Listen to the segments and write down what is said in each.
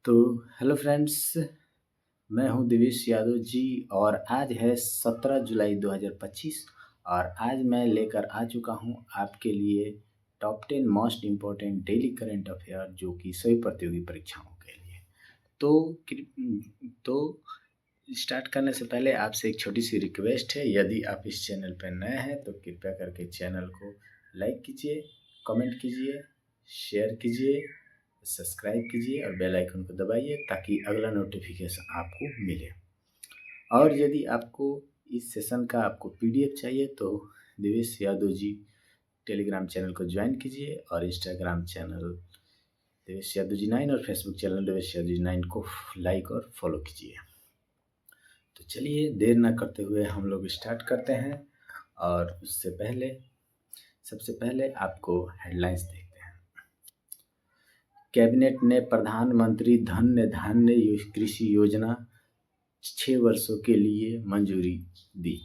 तो hello friends, मैं हूं दिवेश यादव जी। और आज है 17 जुलाई 2025 और आज मैं लेकर आ चुका हूं आपके लिए top 10 most important daily current affair जो कि सभी प्रतियोगी परीक्षाओं के लिए। तो तो स्टार्ट करने से पहले आपसे एक छोटी सी रिक्वेस्ट है, यदि आप इस चैनल पर नए हैं तो कृपया करके चैनल को लाइक कीजिए, कमेंट कीजिए, शेयर कीजिए, सब्सक्राइब कीजिए और बेल आइकन को दबाइए ताकि अगला नोटिफिकेशन आपको मिले। और यदि आपको इस सेशन का पीडीएफ चाहिए तो देवेश यादव जी टेलीग्राम चैनल को ज्वाइन कीजिए और इंस्टाग्राम चैनल देवेश यादव जी 9 और फेसबुक चैनल देवेश यादव जी 9 को लाइक और फॉलो कीजिए। तो चलिए देर ना करते हुए हम लोग स्टार्ट करते हैं। और उससे पहले सबसे पहले आपको हेडलाइंस देखते हैं। कैबिनेट ने प्रधानमंत्री धन धान्य कृषि योजना 6 वर्षों के लिए मंजूरी दी।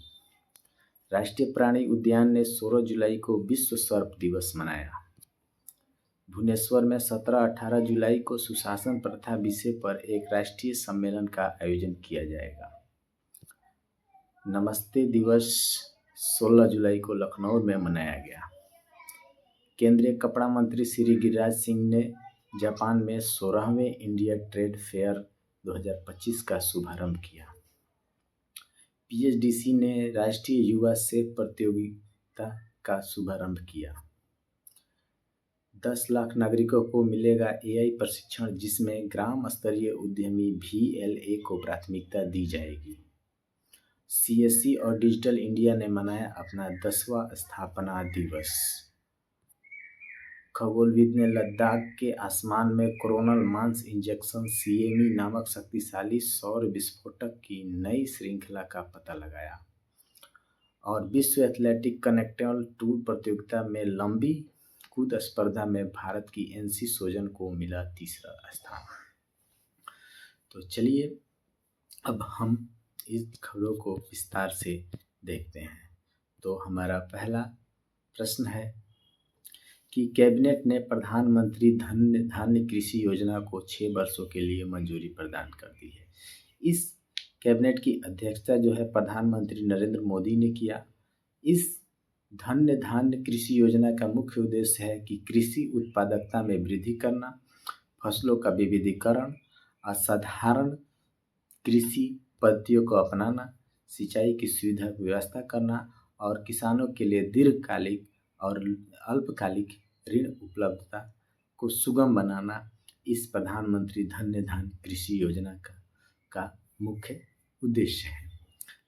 राष्ट्रीय प्राणी उद्यान ने 16 जुलाई को विश्व सर्प दिवस मनाया। भुवनेश्वर में 17-18 जुलाई को सुशासन प्रथा विषय पर एक राष्ट्रीय सम्मेलन का आयोजन किया जाएगा। नमस्ते दिवस 16 जुलाई को लखनऊ में मनाया गया। केंद्रीय कपड़ा मंत्री श्री गिरिराज सिंह ने जापान में 16वें इंडिया ट्रेड फेयर 2025 का शुभारंभ किया। पीएचडीसी ने राष्ट्रीय युवा शेफ प्रतियोगिता का शुभारंभ किया। 10 लाख नागरिकों को मिलेगा एआई प्रशिक्षण, जिसमें ग्राम स्तरीय उद्यमी VLA को प्राथमिकता दी जाएगी। सीएससी और डिजिटल इंडिया ने मनाया अपना 10वां स्थापना दिवस। खगोलविद ने लद्दाख के आसमान में कोरोनल मास इंजेक्शन CME नामक शक्तिशाली सौर विस्फोटक की नई श्रृंखला का पता लगाया। और विश्व एथलेटिक कनेक्टेबल टूर प्रतियोगिता में लंबी कूद स्पर्धा में भारत की NC सोजन को मिला तीसरा स्थान। तो चलिए अब हम इस खबरों को विस्तार से देखते हैं। तो हमारा पहला प्रश्न है कि कैबिनेट ने प्रधानमंत्री धन धान्य कृषि योजना को 6 वर्षों के लिए मंजूरी प्रदान कर दी है। इस कैबिनेट की अध्यक्षता जो है प्रधानमंत्री नरेंद्र मोदी ने किया। इस धन्य धान्य कृषि योजना का मुख्य उद्देश्य है कि कृषि उत्पादकता में वृद्धि करना, फसलों का विविधीकरण, असाधारण कृषि पद्धतियों को अपनाना, सिंचाई की सुविधा की व्यवस्था करना और किसानों के लिए दीर्घकालिक और अल्पकालिक ऋण उपलब्धता को सुगम बनाना इस प्रधानमंत्री धन्य धान्य कृषि योजना का मुख्य उद्देश्य है।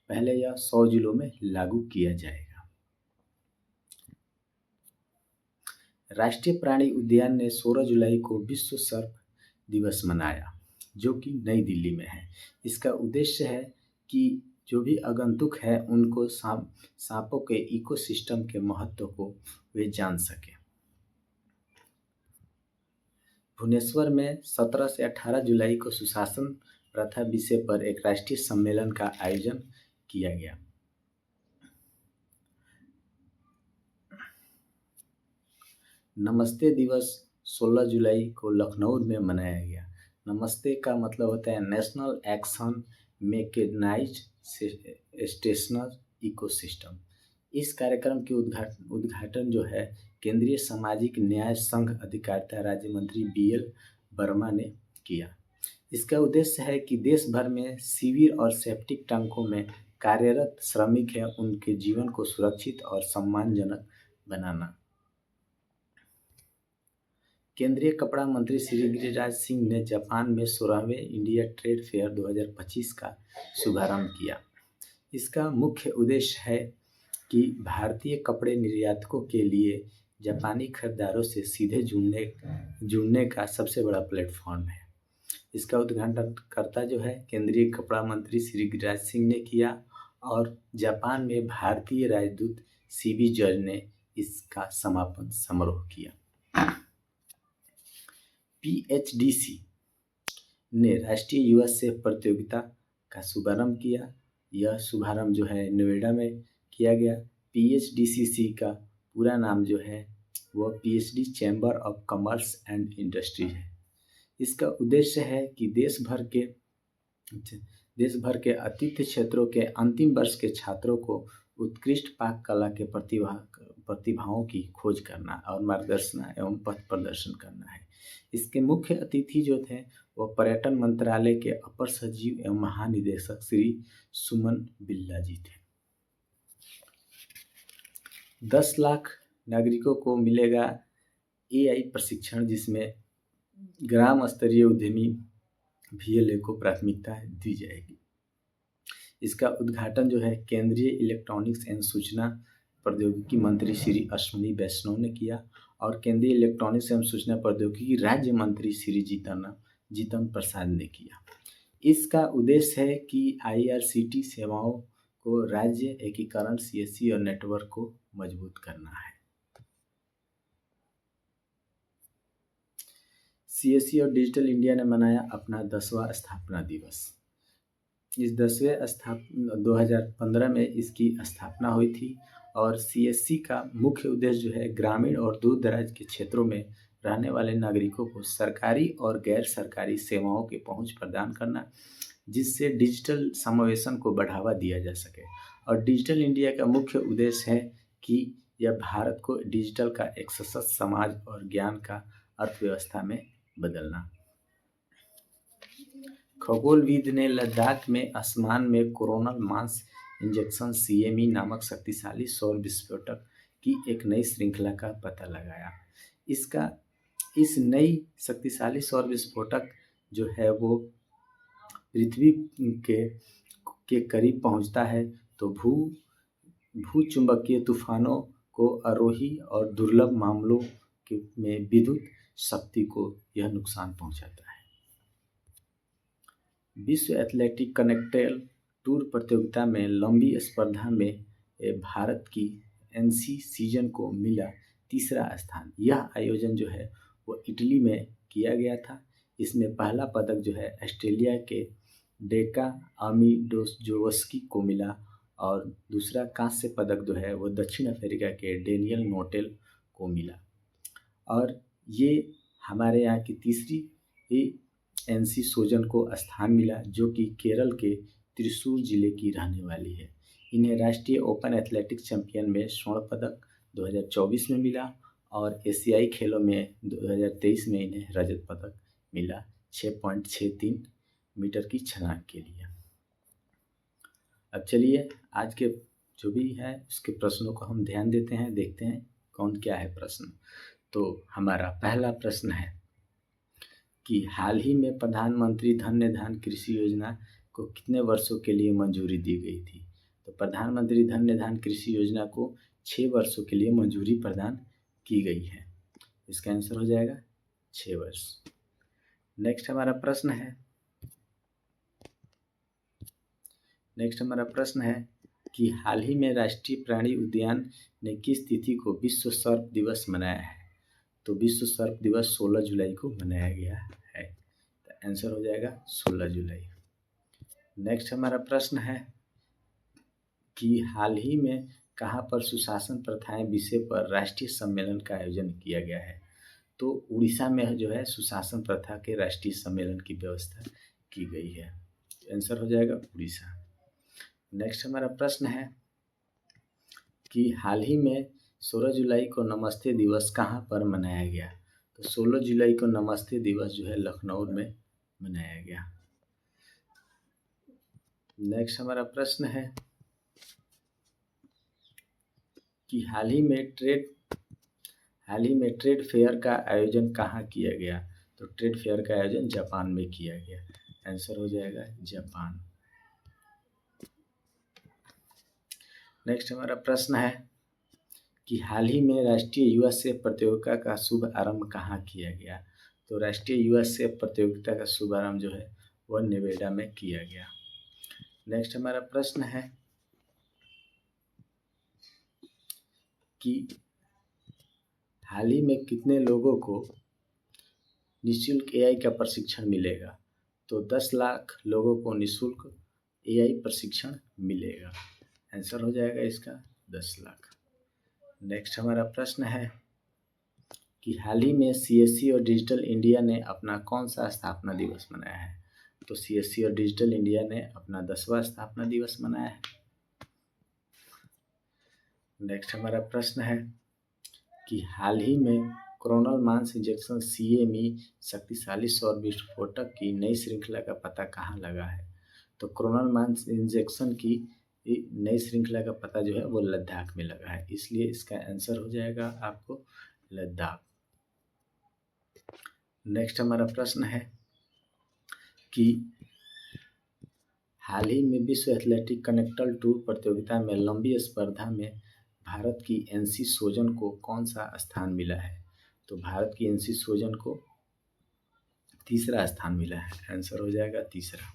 पहले यह 100 जिलों में लागू किया जाएगा। राष्ट्रीय प्राणी उद्यान ने 16 जुलाई को विश्व सर्प दिवस मनाया, जो कि नई दिल्ली में है। इसका उद्देश्य है कि जो भी आगंतुक है उनको सांपों के इकोसिस्टम के महत्व को वे जान सकें। भुवनेश्वर में 17 से 18 जुलाई को सुशासन प्रथा विषय पर एक राष्ट्रीय सम्मेलन का आयोजन किया गया। नमस्ते दिवस 16 जुलाई को लखनऊ में मनाया गया। नमस्ते का मतलब होता है नेशनल एक्शन मैकेनाइज्ड स्टेशनल इकोसिस्टम। इस कार्यक्रम के उद्घाटन जो है केंद्रीय सामाजिक न्याय संघ अधिकारिता राज्य मंत्री BL वर्मा ने किया। इसका उद्देश्य है कि देश भर में शिविर और सेप्टिक टैंकों में कार्यरत श्रमिक हैं उनके जीवन को सुरक्षित और सम्मानजनक बनाना। केंद्रीय कपड़ा मंत्री श्री गिरिराज सिंह ने जापान में 16वें इंडिया ट्रेड फेयर 2025 का शुभारंभ किया। इसका मुख्य उद्देश्य है कि भारतीय कपड़े निर्यातकों के लिए जापानी खरीदारों से सीधे जुड़ने का सबसे बड़ा प्लेटफॉर्म है। इसका उद्घाटनकर्ता जो है केंद्रीय कपड़ा मंत्री श्री गिरिराज सिंह ने किया और जापान में भारतीय राजदूत CB जॉर्ज ने इसका समापन समारोह किया। PHDC ने राष्ट्रीय युवा शेफ प्रतियोगिता का शुभारंभ किया। यह शुभारंभ जो है नोएडा में किया गया। PHDCC का पूरा नाम जो है वह PhD chamber of commerce and industry है। इसका उद्देश्य है कि देश भर के अतिथि क्षेत्रों के अंतिम वर्ष के छात्रों को उत्कृष्ट पाक कला के प्रतिभाओं की खोज करना और मार्गदर्शन एवं पथ प्रदर्शन करना है। इसके मुख्य अतिथि जो थे वो पर्यटन मंत्रालय के अपर सचिव एवं महानिदेशक श्री सुमन बिल्ला जी थे। 10 लाख नागरिकों को मिलेगा AI प्रशिक्षण, जिसमें ग्राम स्तरीय उद्यमी VLA को प्राथमिकता दी जाएगी। इसका उद्घाटन जो है केंद्रीय इलेक्ट्रॉनिक्स एवं सूचना प्रौद्योगिकी मंत्री श्री अश्विनी वैष्णव ने किया और केंद्रीय इलेक्ट्रॉनिक्स एवं सूचना प्रौद्योगिकी राज्य मंत्री श्री जीतन प्रसाद ने किया। इसका उद्देश्य है कि IRCT सेवाओं को राज्य एकीकरण CSC और नेटवर्क को मजबूत करना है। CSC और डिजिटल इंडिया ने मनाया अपना 10वां स्थापना दिवस। इस 2015 में इसकी स्थापना हुई थी और CSC का मुख्य उद्देश्य जो है ग्रामीण और दूर दराज के क्षेत्रों में रहने वाले नागरिकों को सरकारी और गैर सरकारी सेवाओं की पहुंच प्रदान करना, जिससे डिजिटल समावेशन को बढ़ावा दिया जा सके। और डिजिटल इंडिया का मुख्य उद्देश्य है कि यह भारत को डिजिटल का एक सशक्त समाज और ज्ञान का अर्थव्यवस्था में बदलना। खगोलविद ने लद्दाख में आसमान में कोरोनल मास इंजेक्शन CME नामक शक्तिशाली सौर विस्फोटक की एक नई श्रृंखला का पता लगाया। इस नई शक्तिशाली सौर विस्फोटक जो है वो पृथ्वी के करीब पहुंचता है तो भूचुंबकीय तूफानों को आरोही और दुर्लभ मामलों में विद्युत शक्ति को यह नुकसान पहुंचाता है। विश्व एथलेटिक कनेक्टेड टूर प्रतियोगिता में लंबी स्पर्धा में भारत की NC सीजन को मिला तीसरा स्थान। यह आयोजन जो है वो इटली में किया गया था। इसमें पहला पदक जो है ऑस्ट्रेलिया के डेका आमिडोजोवस्की को मिला और दूसरा कांस्य पदक जो है वो दक्षिण अफ्रीका के डेनियल नोटेल को मिला। और ये हमारे यहाँ की तीसरी NC सोजन को स्थान मिला, जो कि केरल के त्रिशूर जिले की रहने वाली है। इन्हें राष्ट्रीय ओपन एथलेटिक्स चैंपियन में स्वर्ण पदक 2024 में मिला और एशियाई खेलों में 2023 में इन्हें रजत पदक मिला 6.63 मीटर की छलांग के लिए। अब चलिए आज के जो भी है उसके प्रश्नों को हम ध्यान देते हैं, देखते हैं कौन क्या है प्रश्न। तो हमारा पहला प्रश्न है कि हाल ही में प्रधानमंत्री धन्य धान कृषि योजना को कितने वर्षों के लिए मंजूरी दी गई थी? तो प्रधानमंत्री धन्य धान कृषि योजना को 6 वर्षों के लिए मंजूरी प्रदान की गई है। इसका आंसर हो जाएगा 6 वर्ष। नेक्स्ट हमारा प्रश्न है कि हाल ही में राष्ट्रीय प्राणी उद्यान ने किस तिथि को विश्व सर्प दिवस मनाया है? तो विश्व सर्प दिवस 16 जुलाई को मनाया गया है। तो आंसर हो जाएगा 16 जुलाई। नेक्स्ट हमारा प्रश्न है कि हाल ही में कहाँ पर सुशासन प्रथाएं विषय पर राष्ट्रीय सम्मेलन का आयोजन किया गया है? तो उड़ीसा में जो है सुशासन प्रथा के राष्ट्रीय सम्मेलन की व्यवस्था की गई है। आंसर हो जाएगा उड़ीसा। नेक्स्ट हमारा प्रश्न है कि हाल ही में 16 जुलाई को नमस्ते दिवस कहाँ पर मनाया गया? तो 16 जुलाई को नमस्ते दिवस जो है लखनऊ में मनाया गया। नेक्स्ट हमारा प्रश्न है कि हाल ही में ट्रेड फेयर का आयोजन कहाँ किया गया? तो ट्रेड फेयर का आयोजन जापान में किया गया। आंसर हो जाएगा जापान। नेक्स्ट हमारा प्रश्न है कि हाल ही में राष्ट्रीय युवा सेफ प्रतियोगिता का शुभ आरंभ कहाँ किया गया? तो राष्ट्रीय युवा सेफ प्रतियोगिता का शुभ आरंभ जो है वह नेवेडा में किया गया। नेक्स्ट हमारा प्रश्न है कि हाल ही में कितने लोगों को निःशुल्क AI का प्रशिक्षण मिलेगा? तो 10 लाख लोगों को निःशुल्क AI प्रशिक्षण मिलेगा। आंसर हो जाएगा इसका 10 लाख। नेक्स्ट हमारा प्रश्न है कि हाल ही में सीएससी और डिजिटल इंडिया ने अपना कौन सा स्थापना दिवस मनाया है। तो सीएससी और डिजिटल इंडिया ने अपना 10वां स्थापना दिवस मनाया है। नेक्स्ट हमारा प्रश्न है कि हाल ही में कोरोनल मास इंजेक्शन सीएमई शक्तिशाली सौर विस्फोटक की नई श्रृंखला का पता कहाँ लगा है। तो कोरोनल मास इंजेक्शन की नई श्रृंखला का पता जो है वो लद्दाख में लगा है, इसलिए इसका आंसर हो जाएगा आपको लद्दाख। नेक्स्ट हमारा प्रश्न है कि हाल ही में विश्व एथलेटिक कनेक्टल टूर प्रतियोगिता में लंबी स्पर्धा में भारत की एनसी सोजन को कौन सा स्थान मिला है। तो भारत की एनसी सोजन को तीसरा स्थान मिला है, आंसर हो जाएगा तीसरा।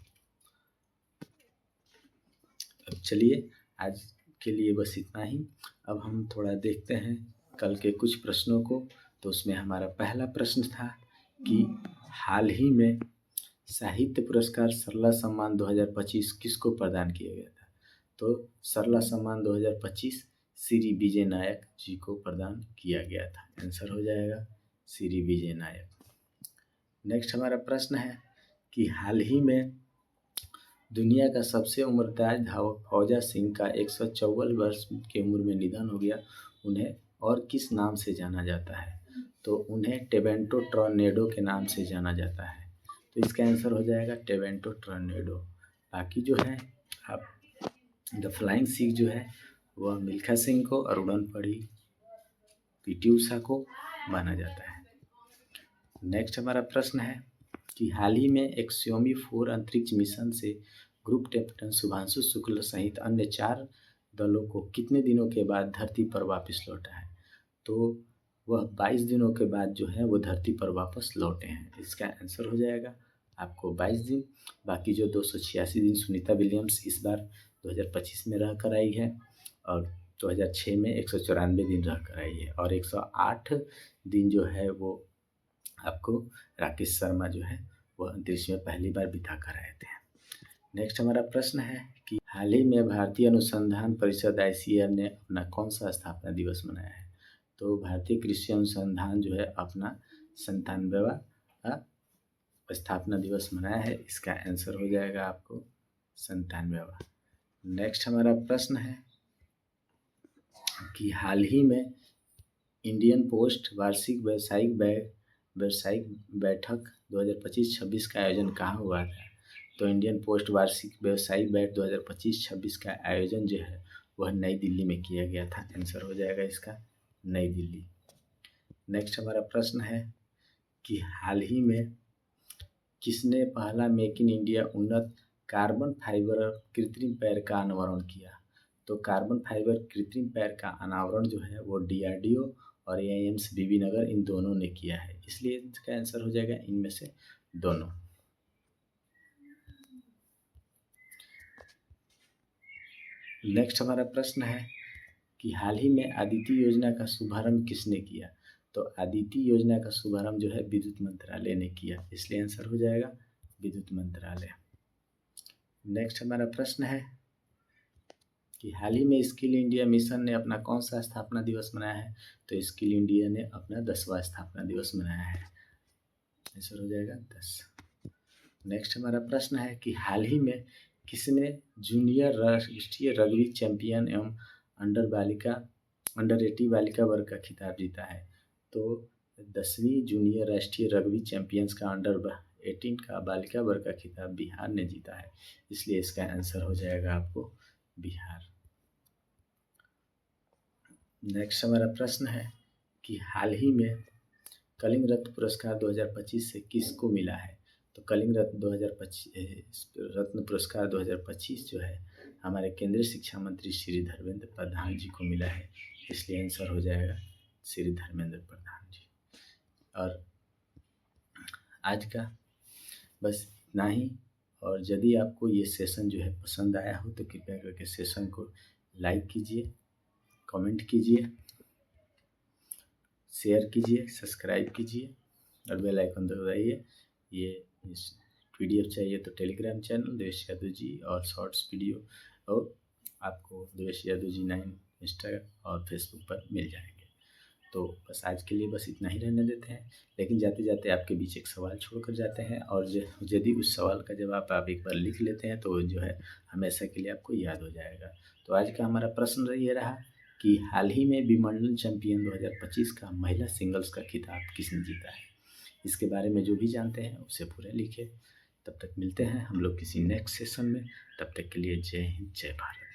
अब चलिए आज के लिए बस इतना ही। अब हम थोड़ा देखते हैं कल के कुछ प्रश्नों को। तो उसमें हमारा पहला प्रश्न था कि हाल ही में साहित्य पुरस्कार सरला सम्मान 2025 किसको प्रदान किया गया था। तो सरला सम्मान 2025 श्री विजय नायक जी को प्रदान किया गया था, आंसर हो जाएगा श्री विजय नायक। नेक्स्ट हमारा प्रश्न है कि हाल ही में दुनिया का सबसे उम्रदराज धावक फौजा सिंह का 154 वर्ष की उम्र में निधन हो गया। उन्हें और किस नाम से जाना जाता है। तो उन्हें टेबेंटो टॉर्नेडो के नाम से जाना जाता है, तो इसका आंसर हो जाएगा टेबेंटो टॉर्नेडो। बाकी जो है आप द फ्लाइंग सिख जो है वह मिल्खा सिंह को और उड़न पड़ी पीटी उषा को माना जाता है। नेक्स्ट हमारा प्रश्न है कि हाल ही में एक Xiaomi 4 अंतरिक्ष मिशन से ग्रुप कैप्टन शुभांशु शुक्ल सहित अन्य 4 दलों को कितने दिनों के बाद धरती पर वापस लौटा है। तो वह 22 दिनों के बाद जो है वो धरती पर वापस लौटे हैं, इसका आंसर हो जाएगा आपको 22 दिन। बाकी जो 286 दिन सुनीता विलियम्स इस बार 2025 में रह कर आई है और 2006 में 194 दिन रह कर आई है और 108 दिन जो है वो आपको राकेश शर्मा जो है वह अंतरिक्ष में पहली बार बिता कर आए थे। नेक्स्ट हमारा प्रश्न है कि हाल ही में भारतीय अनुसंधान परिषद ICAR ने अपना कौन सा स्थापना दिवस मनाया है। तो भारतीय कृषि अनुसंधान जो है अपना 97वां स्थापना दिवस मनाया है, इसका आंसर हो जाएगा आपको 97वां। नेक्स्ट हमारा प्रश्न है कि हाल ही में इंडियन पोस्ट वार्षिक व्यावसायिक बैठक 2025-26 का आयोजन कहाँ हुआ था। तो इंडियन पोस्ट वार्षिक व्यावसायिक बैठक 2025-26 का आयोजन जो है वह नई दिल्ली में किया गया था, आंसर हो जाएगा इसका नई दिल्ली। नेक्स्ट हमारा प्रश्न है कि हाल ही में किसने पहला मेक इन इंडिया उन्नत कार्बन फाइबर कृत्रिम पैर का अनावरण किया। तो कार्बन फाइबर कृत्रिम पैर का अनावरण जो है वो DRDO और AIIMS बीबीनगर इन दोनों ने किया है, इसलिए इसका आंसर हो जाएगा इनमें से दोनों। नेक्स्ट हमारा प्रश्न है कि हाल ही में आदित्य योजना का शुभारंभ किसने किया। तो आदित्य योजना का शुभारंभ जो है विद्युत मंत्रालय ने किया, इसलिए आंसर हो जाएगा विद्युत मंत्रालय। नेक्स्ट हमारा प्रश्न है कि हाल ही में स्किल इंडिया मिशन ने अपना कौन सा स्थापना दिवस मनाया है। तो स्किल इंडिया ने अपना 10वां स्थापना दिवस मनाया है, आंसर हो जाएगा 10। नेक्स्ट हमारा प्रश्न है कि हाल ही में किसने जूनियर राष्ट्रीय रग्बी चैंपियन एवं अंडर 18 बालिका वर्ग का खिताब जीता है। तो 10वीं जूनियर राष्ट्रीय रग्बी चैंपियंस का अंडर 18 का बालिका वर्ग का खिताब बिहार ने जीता है, इसलिए इसका आंसर हो जाएगा आपको बिहार। नेक्स्ट हमारा प्रश्न है कि हाल ही में कलिंग रत्न पुरस्कार 2025 से किसको मिला है। तो कलिंग रत्न 2025 रत्न पुरस्कार 2025 जो है हमारे केंद्रीय शिक्षा मंत्री श्री धर्मेंद्र प्रधान जी को मिला है, इसलिए आंसर हो जाएगा श्री धर्मेंद्र प्रधान जी। और आज का बस इतना ही, और यदि आपको ये सेशन जो है पसंद आया हो तो कृपया करके सेशन को लाइक कीजिए, कमेंट कीजिए, शेयर कीजिए, सब्सक्राइब कीजिए और बेल आइकन दबाइए। ये PDF चाहिए तो टेलीग्राम चैनल देवेश यादव जी और शॉर्ट्स वीडियो और आपको देवेश यादव जी 9 इंस्टा और फेसबुक पर मिल जाएंगे। तो बस आज के लिए बस इतना ही रहने देते हैं। लेकिन जाते जाते आपके बीच एक सवाल छोड़ कर जाते हैं, और यदि उस सवाल का जवाब आप एक बार लिख लेते हैं तो जो है हमेशा के लिए आपको याद हो जाएगा। तो आज का हमारा प्रश्न ये रहा कि हाल ही में विंबलडन चैंपियन 2025 का महिला सिंगल्स का खिताब किसने जीता है। इसके बारे में जो भी जानते हैं उसे पूरा लिखें। तब तक मिलते हैं हम लोग किसी नेक्स्ट सेशन में। तब तक के लिए जय हिंद, जय भारत।